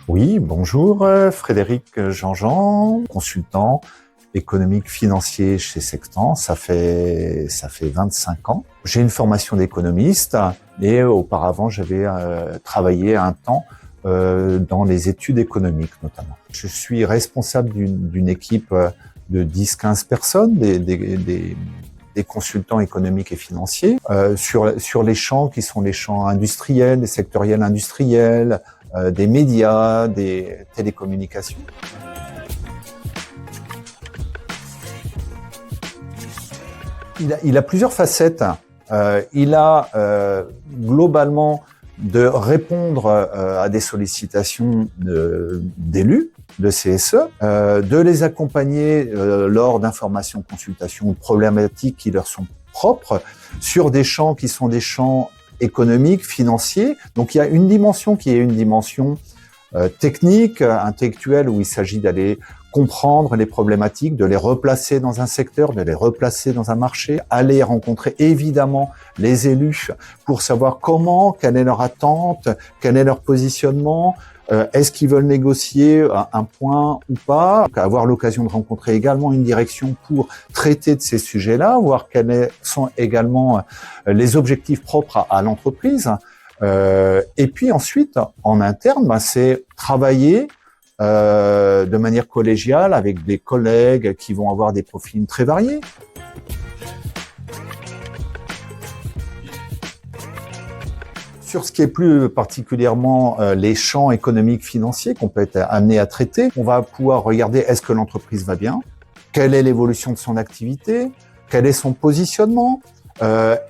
Oui, bonjour, Frédéric Jean-Jean, consultant économique financier chez Sextant. Ça fait 25 ans. J'ai une formation d'économiste et auparavant j'avais travaillé un temps dans les études économiques notamment. Je suis responsable d'une équipe de 10-15 personnes, des consultants économiques et financiers sur les champs qui sont les champs industriels, les sectoriels industriels, des médias, des télécommunications. Il a plusieurs facettes. Il a globalement de répondre à des sollicitations d'élus, de CSE, de les accompagner lors d'informations, consultations ou problématiques qui leur sont propres sur des champs qui sont des champs économiques, financiers. Donc il y a une dimension qui est une dimension technique, intellectuelle, où il s'agit d'aller comprendre les problématiques, de les replacer dans un secteur, de les replacer dans un marché, aller rencontrer évidemment les élus pour savoir comment, quelle est leur attente, quel est leur positionnement, est-ce qu'ils veulent négocier un point ou pas, avoir l'occasion de rencontrer également une direction pour traiter de ces sujets-là, voir quels sont également les objectifs propres à l'entreprise. Et puis ensuite, en interne, c'est travailler de manière collégiale avec des collègues qui vont avoir des profils très variés. Sur ce qui est plus particulièrement les champs économiques financiers qu'on peut être amené à traiter, on va pouvoir regarder est-ce que l'entreprise va bien, quelle est l'évolution de son activité, quel est son positionnement,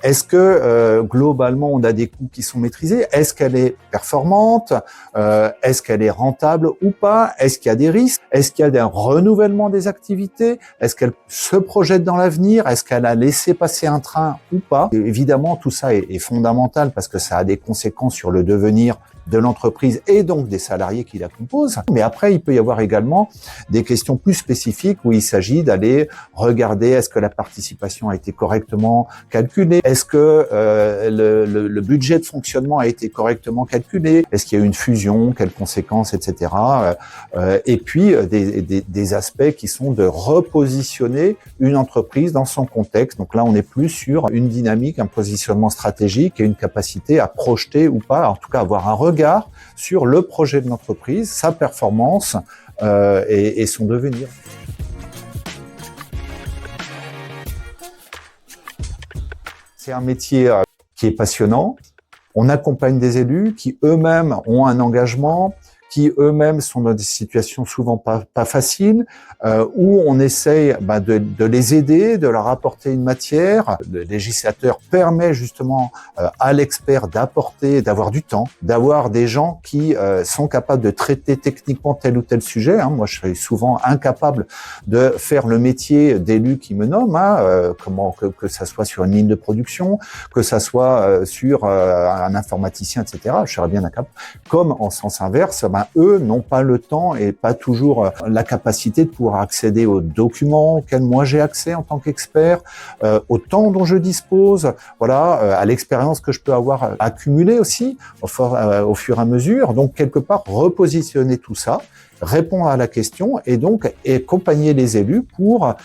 est-ce que globalement on a des coûts qui sont maîtrisés, est-ce qu'elle est performante, est-ce qu'elle est rentable ou pas, est-ce qu'il y a des risques, est-ce qu'il y a un renouvellement des activités, est-ce qu'elle se projette dans l'avenir, est-ce qu'elle a laissé passer un train ou pas. Et évidemment tout ça est fondamental parce que ça a des conséquences sur le devenir de l'entreprise et donc des salariés qui la composent. Mais après, il peut y avoir également des questions plus spécifiques où il s'agit d'aller regarder est-ce que la participation a été correctement calculée, est-ce que le budget de fonctionnement a été correctement calculé, est-ce qu'il y a eu une fusion, quelles conséquences, etc. Et puis des aspects qui sont de repositionner une entreprise dans son contexte. Donc là, on est plus sur une dynamique, un positionnement stratégique et une capacité à projeter ou pas, en tout cas avoir un regard sur le projet de l'entreprise, sa performance et son devenir. C'est un métier qui est passionnant. On accompagne des élus qui eux-mêmes ont un engagement, qui eux-mêmes sont dans des situations souvent pas faciles, où on essaye de les aider, de leur apporter une matière. Le législateur permet justement à l'expert d'apporter, d'avoir du temps, d'avoir des gens qui sont capables de traiter techniquement tel ou tel sujet. Moi, je serais souvent incapable de faire le métier d'élu qui me nomme, que ça soit sur une ligne de production, que ça soit sur un informaticien, etc. Je serais bien incapable. Comme en sens inverse, eux n'ont pas le temps et pas toujours la capacité de pouvoir accéder aux documents auxquels moi j'ai accès en tant qu'expert, au temps dont je dispose, à l'expérience que je peux avoir accumulée aussi au fur et à mesure. Donc quelque part repositionner tout ça, répondre à la question et donc accompagner les élus pour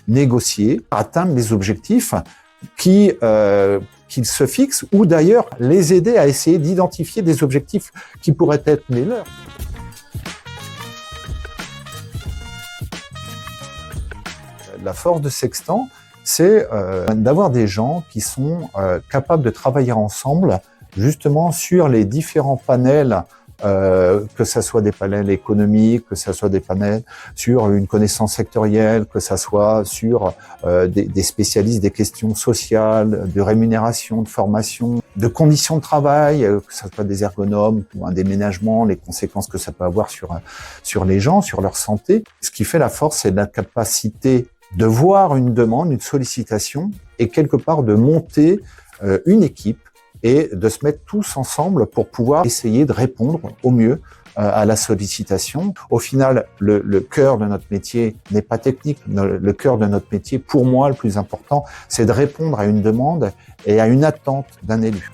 négocier, atteindre les objectifs qu'ils se fixent ou d'ailleurs les aider à essayer d'identifier des objectifs qui pourraient être les leurs. La force de Sextant, c'est d'avoir des gens qui sont capables de travailler ensemble justement sur les différents panels, que ça soit des panels économiques, que ça soit des panels sur une connaissance sectorielle, que ça soit sur des spécialistes des questions sociales, de rémunération, de formation, de conditions de travail, que ça soit des ergonomes ou un déménagement, les conséquences que ça peut avoir sur les gens, sur leur santé. Ce qui fait la force, c'est la capacité de voir une demande, une sollicitation et quelque part de monter une équipe et de se mettre tous ensemble pour pouvoir essayer de répondre au mieux à la sollicitation. Au final, le cœur de notre métier n'est pas technique. Le cœur de notre métier, pour moi, le plus important, c'est de répondre à une demande et à une attente d'un élu.